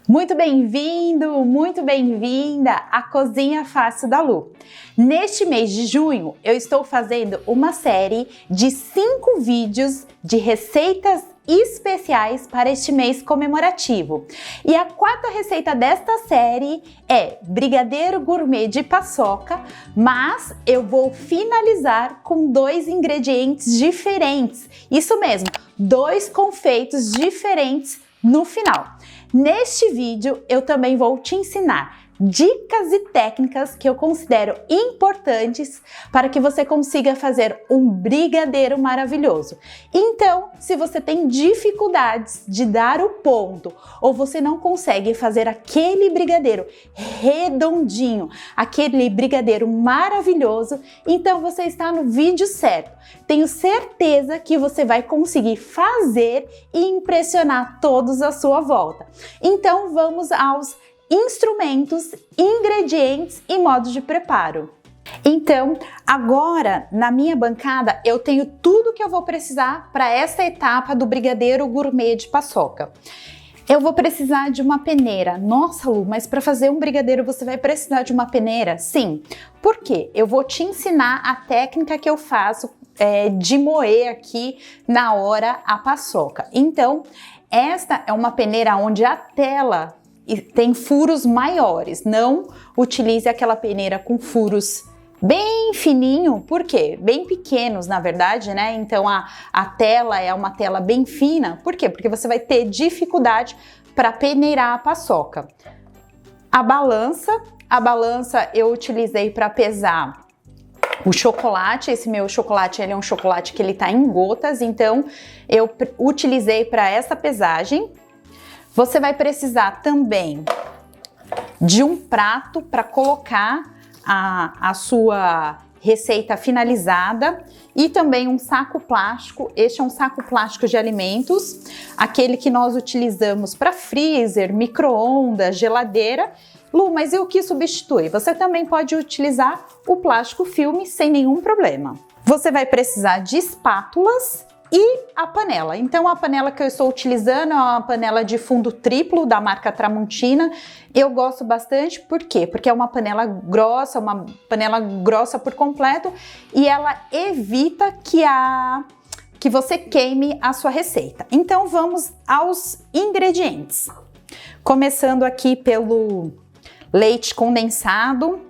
Muito bem-vindo, muito bem-vinda à Cozinha Fácil da Lu. Neste mês de junho, eu estou fazendo uma série de 5 vídeos de receitas especiais para este mês comemorativo. E a quarta receita desta série é brigadeiro gourmet de paçoca, mas eu vou finalizar com 2 ingredientes diferentes. Isso mesmo, 2 confeitos diferentes no final. Neste vídeo eu também vou te ensinar dicas e técnicas que eu considero importantes para que você consiga fazer um brigadeiro maravilhoso. Então, se você tem dificuldades de dar o ponto ou você não consegue fazer aquele brigadeiro redondinho, aquele brigadeiro maravilhoso, então você está no vídeo certo. Tenho certeza que você vai conseguir fazer e impressionar todos à sua volta. Então, vamos aos instrumentos, ingredientes e modos de preparo. Então, agora na minha bancada eu tenho tudo que eu vou precisar para essa etapa do brigadeiro gourmet de paçoca. Eu vou precisar de uma peneira. Nossa, Lu, mas para fazer um brigadeiro você vai precisar de uma peneira? Sim. Por quê? Eu vou te ensinar a técnica que eu faço de moer aqui na hora a paçoca. Então, esta é uma peneira onde a tela tem furos maiores. Não utilize aquela peneira com furos bem fininho, por quê? Bem pequenos, na verdade, né? Então a tela é uma tela bem fina. Por quê? Porque você vai ter dificuldade para peneirar a paçoca. A balança eu utilizei para pesar o chocolate. Esse meu chocolate, ele é um chocolate que ele tá em gotas, então eu utilizei para essa pesagem. Você vai precisar também de um prato para colocar a sua receita finalizada e também um saco plástico. Este é um saco plástico de alimentos, aquele que nós utilizamos para freezer, micro-ondas, geladeira. Lu, mas e o que substitui? Você também pode utilizar o plástico filme sem nenhum problema. Você vai precisar de espátulas e a panela. Então a panela que eu estou utilizando é uma panela de fundo triplo da marca Tramontina. Eu gosto bastante, por quê? Porque é uma panela grossa por completo e ela evita que você queime a sua receita. Então vamos aos ingredientes. Começando aqui pelo leite condensado.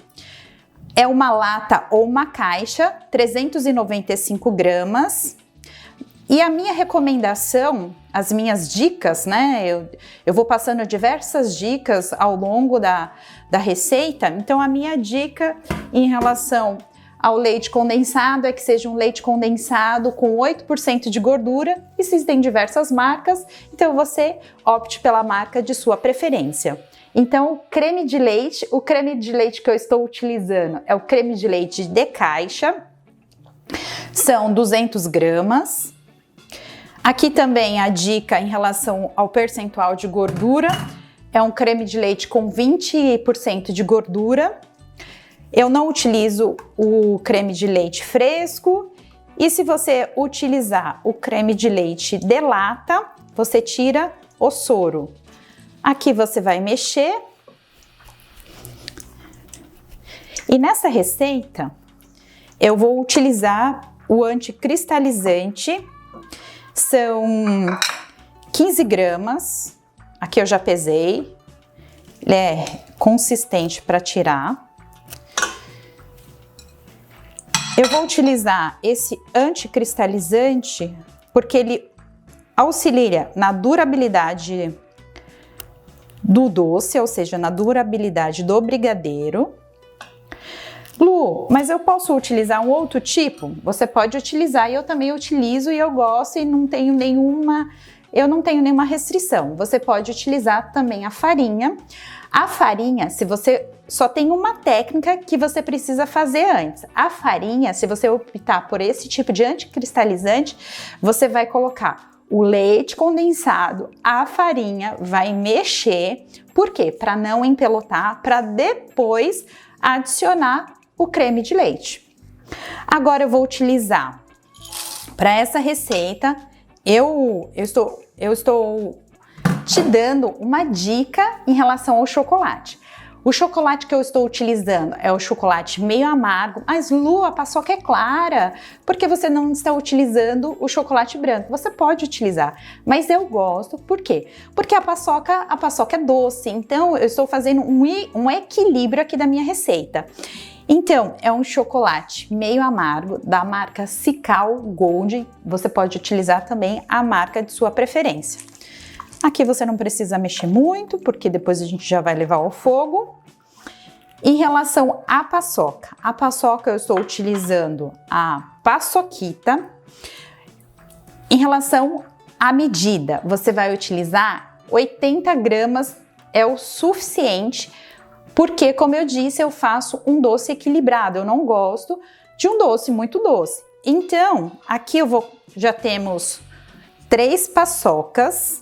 É uma lata ou uma caixa, 395 gramas. E a minha recomendação, as minhas dicas, né? Eu vou passando diversas dicas ao longo da receita. Então, a minha dica em relação ao leite condensado é que seja um leite condensado com 8% de gordura. Existem diversas marcas, então você opte pela marca de sua preferência. Então, o creme de leite que eu estou utilizando é o creme de leite de caixa. São 200 gramas. Aqui também a dica em relação ao percentual de gordura, é um creme de leite com 20% de gordura. Eu não utilizo o creme de leite fresco e se você utilizar o creme de leite de lata, você tira o soro. Aqui você vai mexer. E nessa receita eu vou utilizar o anticristalizante. São 15 gramas, aqui eu já pesei, ele é consistente para tirar. Eu vou utilizar esse anticristalizante porque ele auxilia na durabilidade do doce, ou seja, na durabilidade do brigadeiro. Lu, mas eu posso utilizar um outro tipo? Você pode utilizar e eu também utilizo e eu gosto e não tenho nenhuma restrição. Você pode utilizar também a farinha. A farinha, se você só tem uma técnica que você precisa fazer antes. A farinha, se você optar por esse tipo de anticristalizante, você vai colocar o leite condensado, a farinha, vai mexer. Por quê? Para não empelotar, para depois adicionar o creme de leite. Agora eu vou utilizar para essa receita, eu estou te dando uma dica em relação ao chocolate. O chocolate que eu estou utilizando é o chocolate meio amargo, mas Lu, a paçoca é clara, porque você não está utilizando o chocolate branco. Você pode utilizar, mas eu gosto, por quê? Porque a paçoca é doce, então eu estou fazendo um equilíbrio aqui da minha receita. Então, é um chocolate meio amargo da marca Cical Gold, você pode utilizar também a marca de sua preferência. Aqui você não precisa mexer muito, porque depois a gente já vai levar ao fogo. Em relação à paçoca eu estou utilizando a paçoquita. Em relação à medida, você vai utilizar 80 gramas, é o suficiente, porque, como eu disse, eu faço um doce equilibrado, eu não gosto de um doce muito doce. Então, aqui já temos 3 paçocas.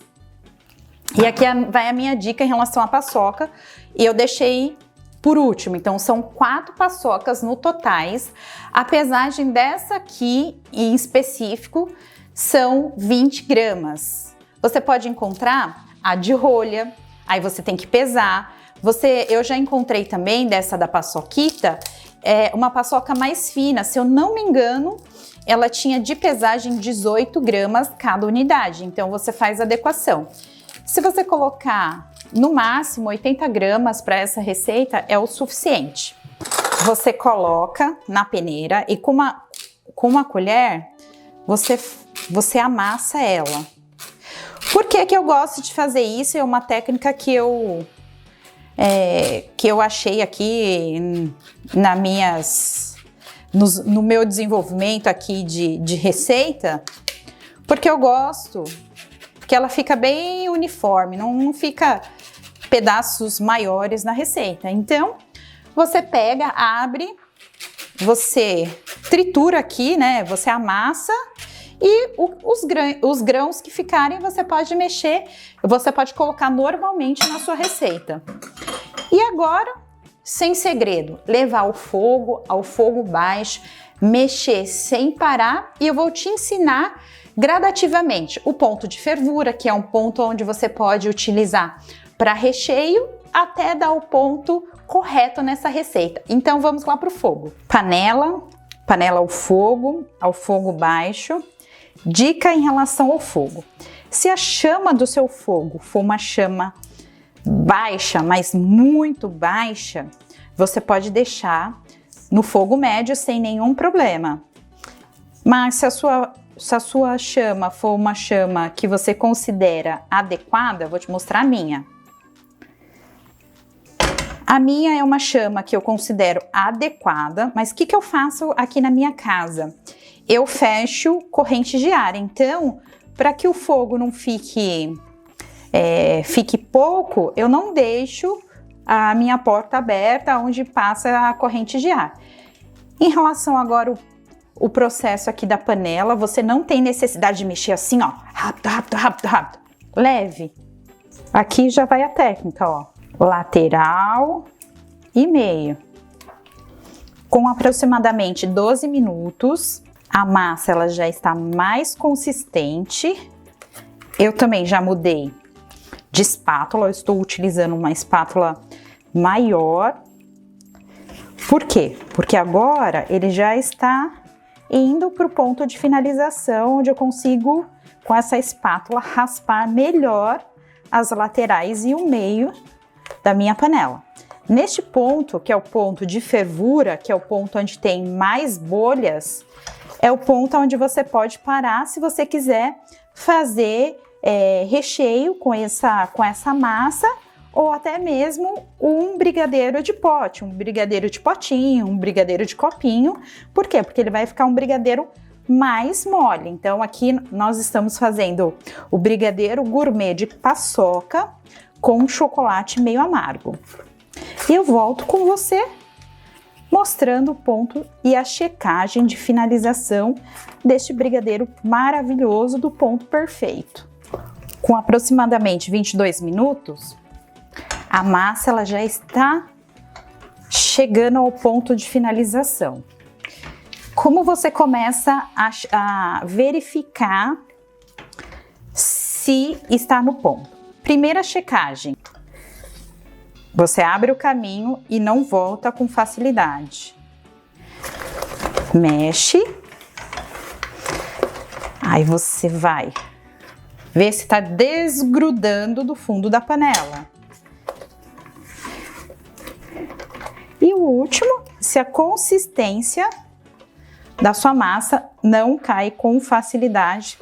E aqui vai a minha dica em relação à paçoca, e eu deixei por último, então são 4 paçocas no totais. A pesagem dessa aqui em específico são 20 gramas. Você pode encontrar a de rolha, aí você tem que pesar. Eu já encontrei também dessa da paçoquita, uma paçoca mais fina, se eu não me engano, ela tinha de pesagem 18 gramas cada unidade, então você faz a adequação. Se você colocar no máximo 80 gramas para essa receita é o suficiente. Você coloca na peneira e com uma colher você amassa ela. Por que que eu gosto de fazer isso? É uma técnica que eu achei aqui no meu desenvolvimento aqui de receita, porque eu gosto que ela fica bem uniforme, não fica pedaços maiores na receita. Então, você pega, abre, você tritura aqui, né? Você amassa e os grãos que ficarem você pode mexer, você pode colocar normalmente na sua receita. E agora, sem segredo, levar ao fogo baixo, mexer sem parar, e eu vou te ensinar gradativamente o ponto de fervura, que é um ponto onde você pode utilizar para recheio, até dar o ponto correto nessa receita. Então vamos lá para o fogo. Panela ao fogo baixo. Dica em relação ao fogo: se a chama do seu fogo for uma chama baixa, mas muito baixa, você pode deixar no fogo médio sem nenhum problema. Mas se a sua chama for uma chama que você considera adequada, vou te mostrar a minha. A minha é uma chama que eu considero adequada, mas o que eu faço aqui na minha casa? Eu fecho corrente de ar, então, para que o fogo não fique pouco, eu não deixo a minha porta aberta onde passa a corrente de ar. Em relação agora o processo aqui da panela, você não tem necessidade de mexer assim, ó, rápido, leve. Aqui já vai a técnica, ó, lateral e meio. Com aproximadamente 12 minutos, a massa ela já está mais consistente. Eu também já mudei de espátula, eu estou utilizando uma espátula maior. Por quê? Porque agora ele já está indo para o ponto de finalização, onde eu consigo, com essa espátula, raspar melhor as laterais e o meio da minha panela. Neste ponto, que é o ponto de fervura, que é o ponto onde tem mais bolhas, é o ponto onde você pode parar se você quiser fazer recheio com essa massa, ou até mesmo um brigadeiro de pote, um brigadeiro de potinho, um brigadeiro de copinho. Por quê? Porque ele vai ficar um brigadeiro mais mole. Então aqui nós estamos fazendo o brigadeiro gourmet de paçoca com chocolate meio amargo. E eu volto com você mostrando o ponto e a checagem de finalização deste brigadeiro maravilhoso do ponto perfeito. Com aproximadamente 22 minutos, a massa ela já está chegando ao ponto de finalização. Como você começa a verificar se está no ponto? Primeira checagem. Você abre o caminho e não volta com facilidade. Mexe. Aí você vai ver se tá desgrudando do fundo da panela. E o último, se a consistência da sua massa não cai com facilidade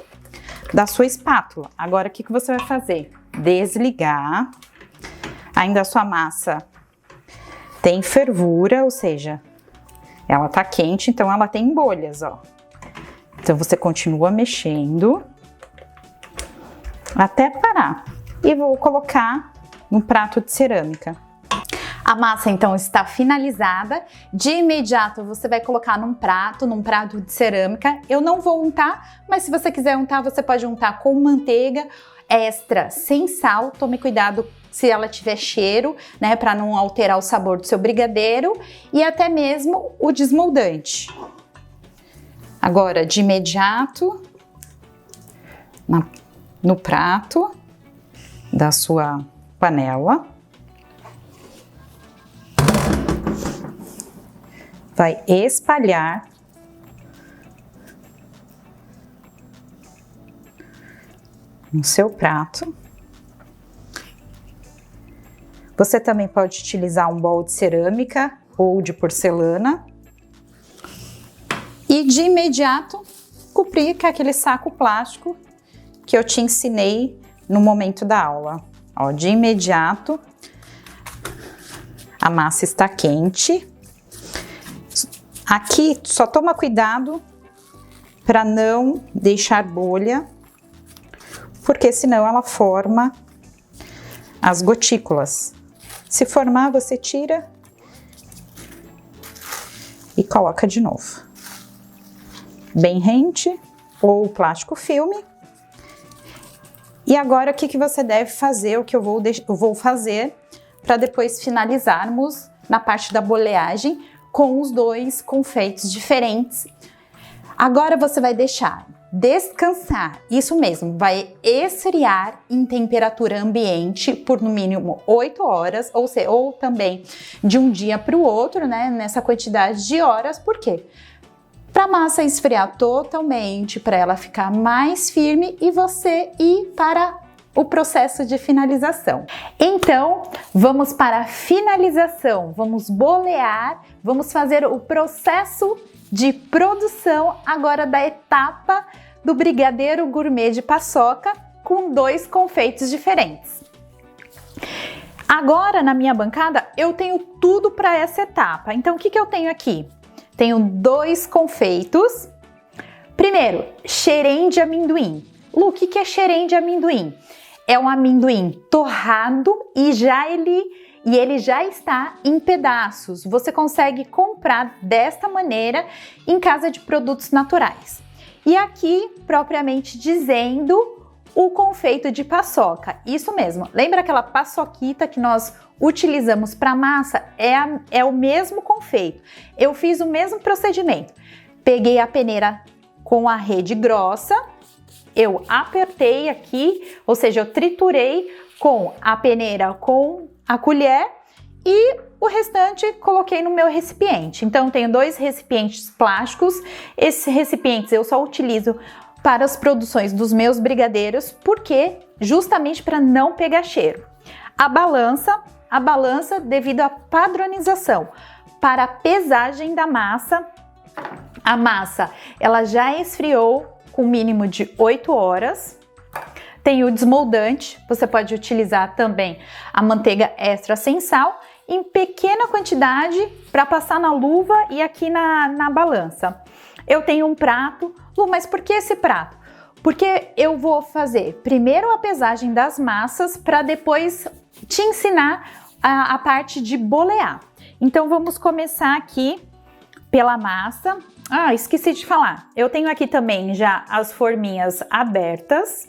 da sua espátula. Agora, o que você vai fazer? Desligar. Ainda a sua massa tem fervura, ou seja, ela tá quente, então ela tem bolhas, ó. Então, você continua mexendo até parar. E vou colocar no prato de cerâmica. A massa, então, está finalizada. De imediato, você vai colocar num prato de cerâmica. Eu não vou untar, mas se você quiser untar, você pode untar com manteiga extra, sem sal. Tome cuidado se ela tiver cheiro, né, para não alterar o sabor do seu brigadeiro, e até mesmo o desmoldante. Agora, de imediato, no prato da sua panela, vai espalhar no seu prato. Você também pode utilizar um bol de cerâmica ou de porcelana. E de imediato, cobrir com aquele saco plástico que eu te ensinei no momento da aula. Ó, de imediato, a massa está quente. Aqui, só toma cuidado para não deixar bolha, porque senão ela forma as gotículas. Se formar, você tira e coloca de novo. Bem rente ou plástico filme. E agora o que você deve fazer, o que eu vou fazer para depois finalizarmos na parte da boleagem com os dois confeitos diferentes. Agora você vai deixar descansar, isso mesmo, vai esfriar em temperatura ambiente por no mínimo 8 horas, ou também de um dia para o outro, né, nessa quantidade de horas. Por quê? Para a massa esfriar totalmente, para ela ficar mais firme e você ir para o processo de finalização. Então, vamos para a finalização, vamos bolear, vamos fazer o processo de produção agora da etapa do brigadeiro gourmet de paçoca com dois confeitos diferentes. Agora, na minha bancada, eu tenho tudo para essa etapa. Então, o que eu tenho aqui? Tenho dois confeitos. Primeiro, xerém de amendoim. Lu, o que é xerém de amendoim? É um amendoim torrado e ele já está em pedaços. Você consegue comprar desta maneira em casa de produtos naturais. E aqui, propriamente dizendo, o confeito de paçoca. Isso mesmo. Lembra aquela paçoquita que nós utilizamos para massa? É o mesmo confeito. Eu fiz o mesmo procedimento. Peguei a peneira com a rede grossa, eu apertei aqui, ou seja, eu triturei com a peneira com a colher e o restante coloquei no meu recipiente. Então, tenho dois recipientes plásticos. Esses recipientes eu só utilizo para as produções dos meus brigadeiros, porque justamente para não pegar cheiro. A balança devido à padronização. Para a pesagem da massa, a massa ela já esfriou com mínimo de 8 horas. Tem o desmoldante, você pode utilizar também a manteiga extra sem sal, em pequena quantidade para passar na luva e aqui na balança. Eu tenho um prato. Lu, mas por que esse prato? Porque eu vou fazer primeiro a pesagem das massas para depois te ensinar a parte de bolear. Então vamos começar aqui pela massa. Ah, esqueci de falar. Eu tenho aqui também já as forminhas abertas.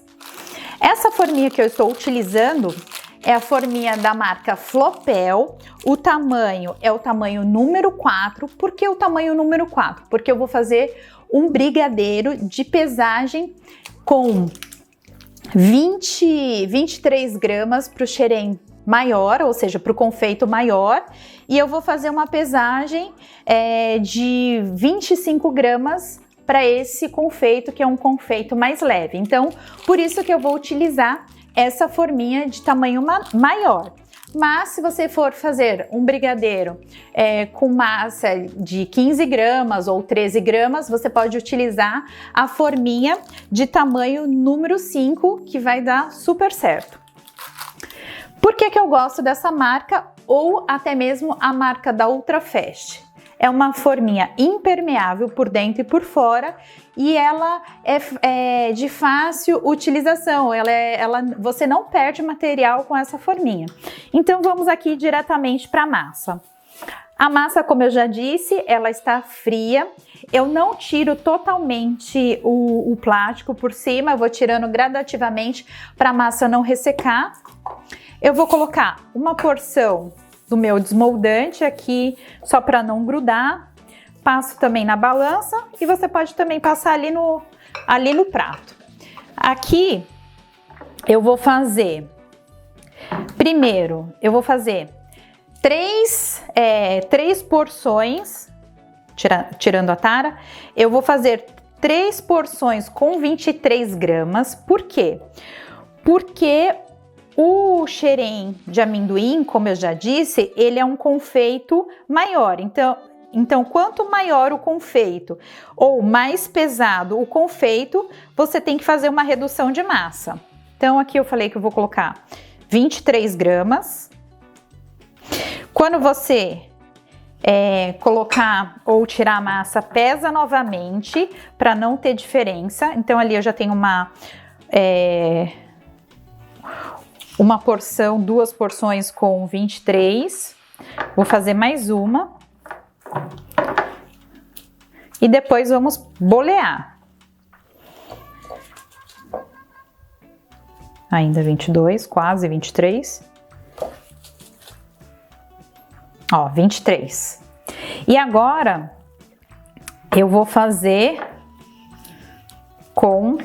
Essa forminha que eu estou utilizando é a forminha da marca Flopel. O tamanho é o tamanho número 4. Por que o tamanho número 4? Porque eu vou fazer um brigadeiro de pesagem com 23 gramas para o xerém maior, ou seja, para o confeito maior, e eu vou fazer uma pesagem de 25 gramas para esse confeito, que é um confeito mais leve. Então, por isso que eu vou utilizar essa forminha de tamanho maior. Mas se você for fazer um brigadeiro com massa de 15 gramas ou 13 gramas, você pode utilizar a forminha de tamanho número 5, que vai dar super certo. Por que eu gosto dessa marca ou até mesmo a marca da Ultrafast? É uma forminha impermeável por dentro e por fora e ela é de fácil utilização, você não perde material com essa forminha. Então vamos aqui diretamente para a massa. A massa, como eu já disse, ela está fria. Eu não tiro totalmente o plástico por cima, eu vou tirando gradativamente para a massa não ressecar. Eu vou colocar uma porção do meu desmoldante aqui, só para não grudar. Passo também na balança e você pode também passar ali no prato. Aqui eu vou fazer, primeiro eu vou fazer três porções, tirando a tara, eu vou fazer 3 porções com 23 gramas. Por quê? Porque o xerém de amendoim, como eu já disse, ele é um confeito maior. Então, quanto maior o confeito ou mais pesado o confeito, você tem que fazer uma redução de massa. Então, aqui eu falei que eu vou colocar 23 gramas. Quando você colocar ou tirar a massa, pesa novamente para não ter diferença. Então, ali eu já tenho uma porção, 2 porções com 23. Vou fazer mais uma. E depois vamos bolear. Ainda 22, quase 23. Ó, 23. E agora eu vou fazer com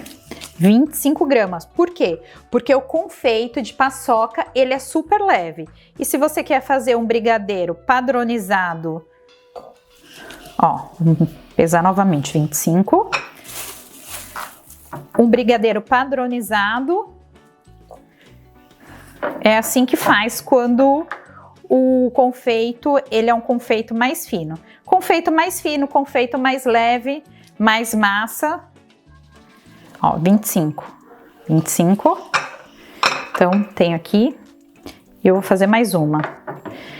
25 gramas. Por quê? Porque o confeito de paçoca, ele é super leve. E se você quer fazer um brigadeiro padronizado, ó, pesar novamente 25. Um brigadeiro padronizado é assim que faz quando o confeito, ele é um confeito mais fino. Confeito mais fino, confeito mais leve, mais massa. Ó, 25. Então, tenho aqui. Eu vou fazer mais uma.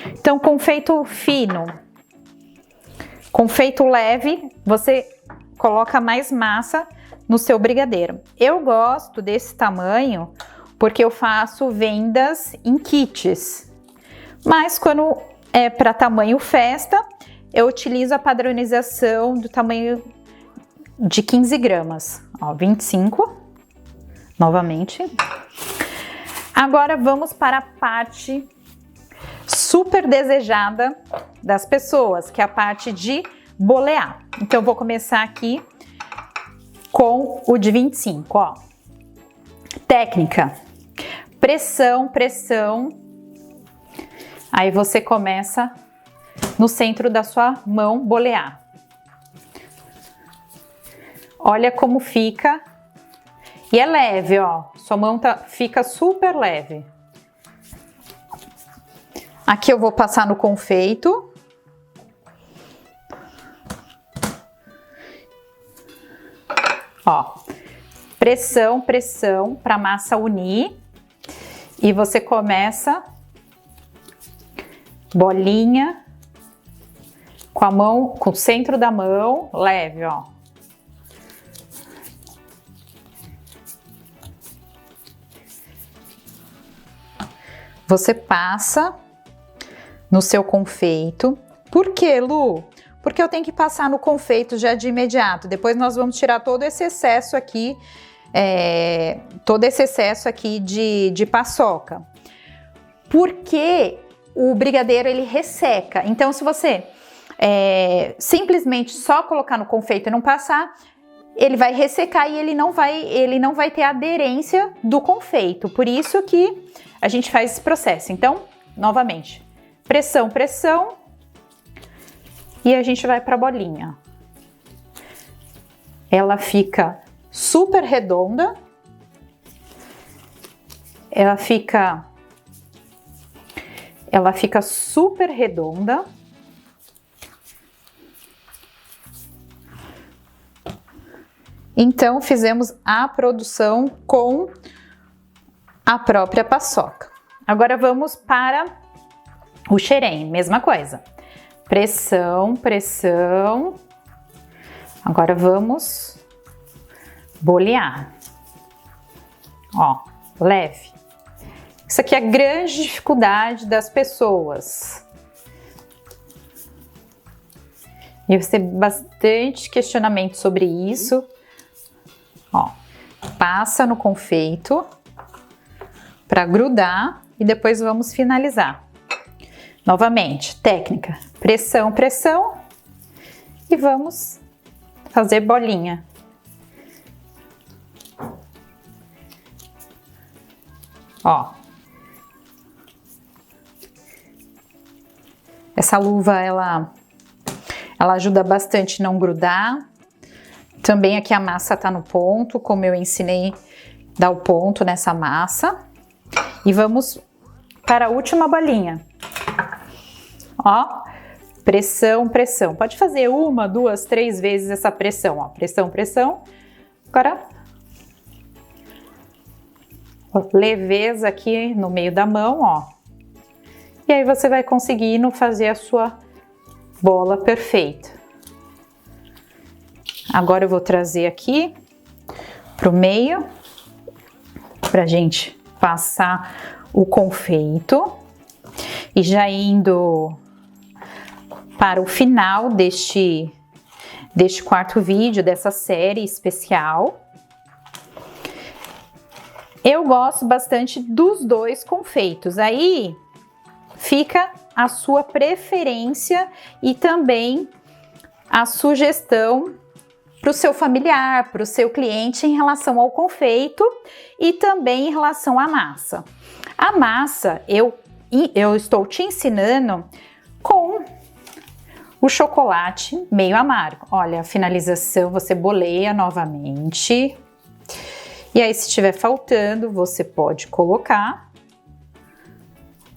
Então, confeito fino, confeito leve, você coloca mais massa no seu brigadeiro. Eu gosto desse tamanho porque eu faço vendas em kits. Mas quando é para tamanho festa, eu utilizo a padronização do tamanho de 15 gramas. Ó, 25, novamente. Agora vamos para a parte super desejada das pessoas, que é a parte de bolear. Então, eu vou começar aqui com o de 25, ó. Técnica: pressão, pressão. Aí você começa no centro da sua mão bolear. Olha como fica. E é leve, ó. Sua mão fica super leve. Aqui eu vou passar no confeito. Ó. Pressão, pressão para a massa unir. E você começa bolinha com a mão, com o centro da mão, leve, ó. Você passa no seu confeito. Por quê, Lu? Porque eu tenho que passar no confeito já de imediato. Depois nós vamos tirar todo esse excesso aqui, de paçoca. Porque o brigadeiro, ele resseca. Então, se você simplesmente só colocar no confeito e não passar, ele vai ressecar e ele não vai ter aderência do confeito. Por isso que a gente faz esse processo. Então, novamente, pressão, pressão, e a gente vai para a bolinha. Ela fica super redonda, ela fica super redonda. Então, fizemos a produção com a própria paçoca. Agora vamos para o xerém, mesma coisa. Pressão, pressão. Agora vamos bolear. Ó, leve. Isso aqui é a grande dificuldade das pessoas. E eu recebo bastante questionamento sobre isso. Ó, passa no confeito para grudar e depois vamos finalizar. Novamente, técnica, pressão, pressão e vamos fazer bolinha. Ó, essa luva ela ajuda bastante a não grudar. Também aqui a massa tá no ponto, como eu ensinei, dar o ponto nessa massa. E vamos para a última bolinha. Ó, pressão, pressão. Pode fazer 1, 2, 3 vezes essa pressão, ó. Pressão, pressão. Agora, leveza aqui no meio da mão, ó. E aí você vai conseguindo fazer a sua bola perfeita. Agora eu vou trazer aqui pro meio, pra gente passar o confeito. E já indo para o final deste quarto vídeo, dessa série especial. Eu gosto bastante dos dois confeitos, aí fica a sua preferência e também a sugestão para o seu familiar, para o seu cliente em relação ao confeito e também em relação à massa. A massa eu estou te ensinando com o chocolate meio amargo. Olha, a finalização você boleia novamente. E aí, se estiver faltando, você pode colocar.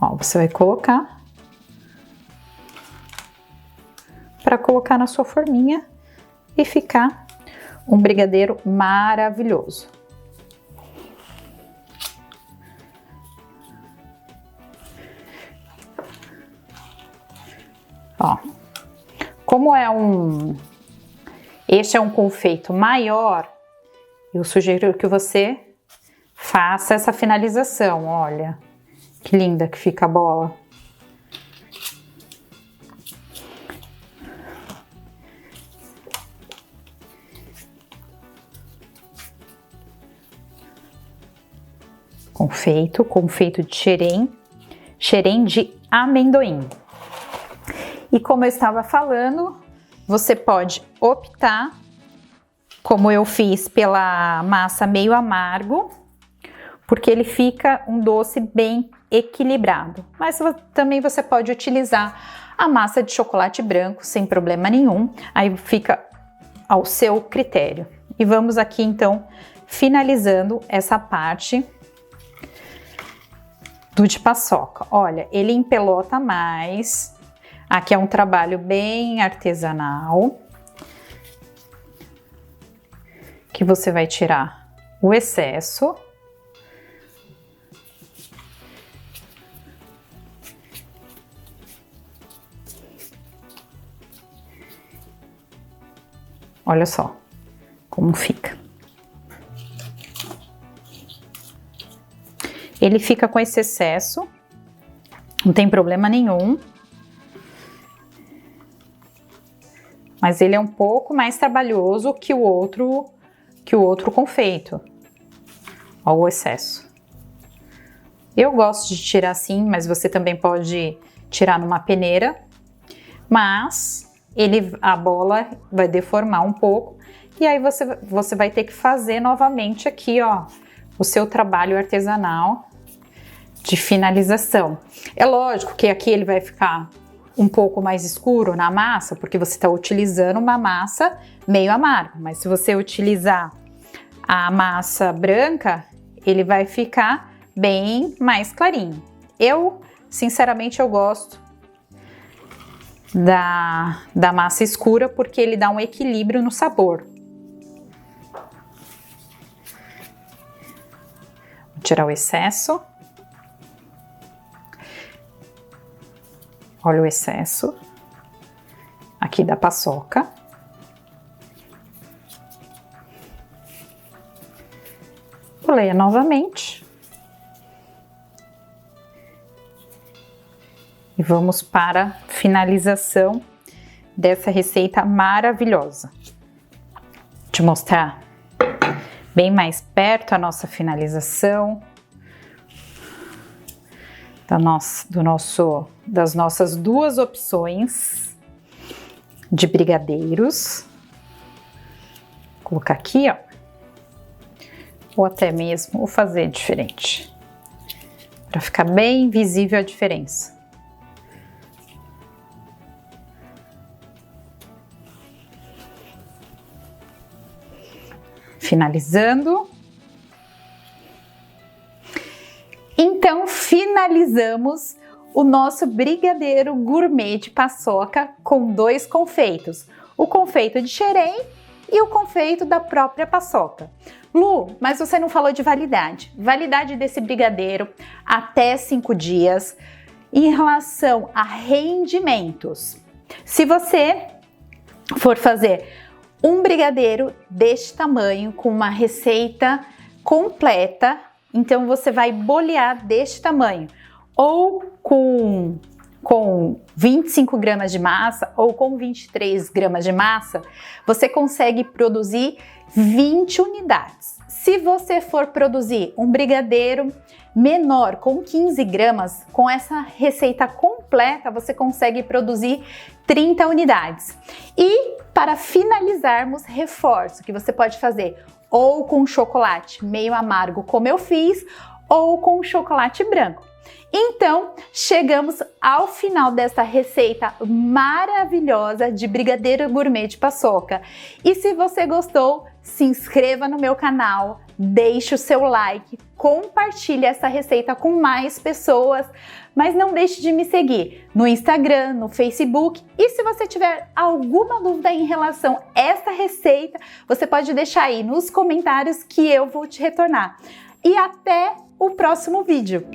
Ó, você vai colocar para colocar na sua forminha e ficar um brigadeiro maravilhoso. Ó, como este é um confeito maior, eu sugiro que você faça essa finalização. Olha, que linda que fica a bola. Confeito de xerém de amendoim. E como eu estava falando, você pode optar, como eu fiz, pela massa meio amargo, porque ele fica um doce bem equilibrado. Mas também você pode utilizar a massa de chocolate branco sem problema nenhum, aí fica ao seu critério. E vamos aqui então finalizando essa parte do de paçoca. Olha, ele empelota mais. Aqui é um trabalho bem artesanal, que você vai tirar o excesso. Olha só como fica. Ele fica com esse excesso, não tem problema nenhum. Mas ele é um pouco mais trabalhoso que o outro confeito. Olha o excesso. Eu gosto de tirar assim, mas você também pode tirar numa peneira. Mas a bola vai deformar um pouco e aí você vai ter que fazer novamente aqui, ó, o seu trabalho artesanal de finalização. É lógico que aqui ele vai ficar um pouco mais escuro na massa, porque você está utilizando uma massa meio amarga, mas se você utilizar a massa branca, ele vai ficar bem mais clarinho. Sinceramente, eu gosto da massa escura porque ele dá um equilíbrio no sabor. Vou tirar o excesso. Olha o excesso aqui da paçoca. Boleia novamente. E vamos para a finalização dessa receita maravilhosa. Vou te mostrar bem mais perto a nossa finalização das nossas duas opções de brigadeiros. Vou colocar aqui, ó, ou até mesmo vou fazer diferente, para ficar bem visível a diferença. Finalizando. Então, finalizamos o nosso brigadeiro gourmet de paçoca com 2 confeitos. O confeito de xerém e o confeito da própria paçoca. Lu, mas você não falou de validade. Validade desse brigadeiro até 5 dias. Em relação a rendimentos, se você for fazer um brigadeiro deste tamanho, com uma receita completa, então você vai bolear deste tamanho, ou com 25 gramas de massa, ou com 23 gramas de massa, você consegue produzir 20 unidades. Se você for produzir um brigadeiro menor, com 15 gramas, com essa receita completa, você consegue produzir 30 unidades. E para finalizarmos, reforço que você pode fazer ou com chocolate meio amargo, como eu fiz, ou com chocolate branco. Então, chegamos ao final dessa receita maravilhosa de brigadeiro gourmet de paçoca. E se você gostou, se inscreva no meu canal, deixe o seu like, compartilhe essa receita com mais pessoas, mas não deixe de me seguir no Instagram, no Facebook, e se você tiver alguma dúvida em relação a essa receita, você pode deixar aí nos comentários que eu vou te retornar. E até o próximo vídeo!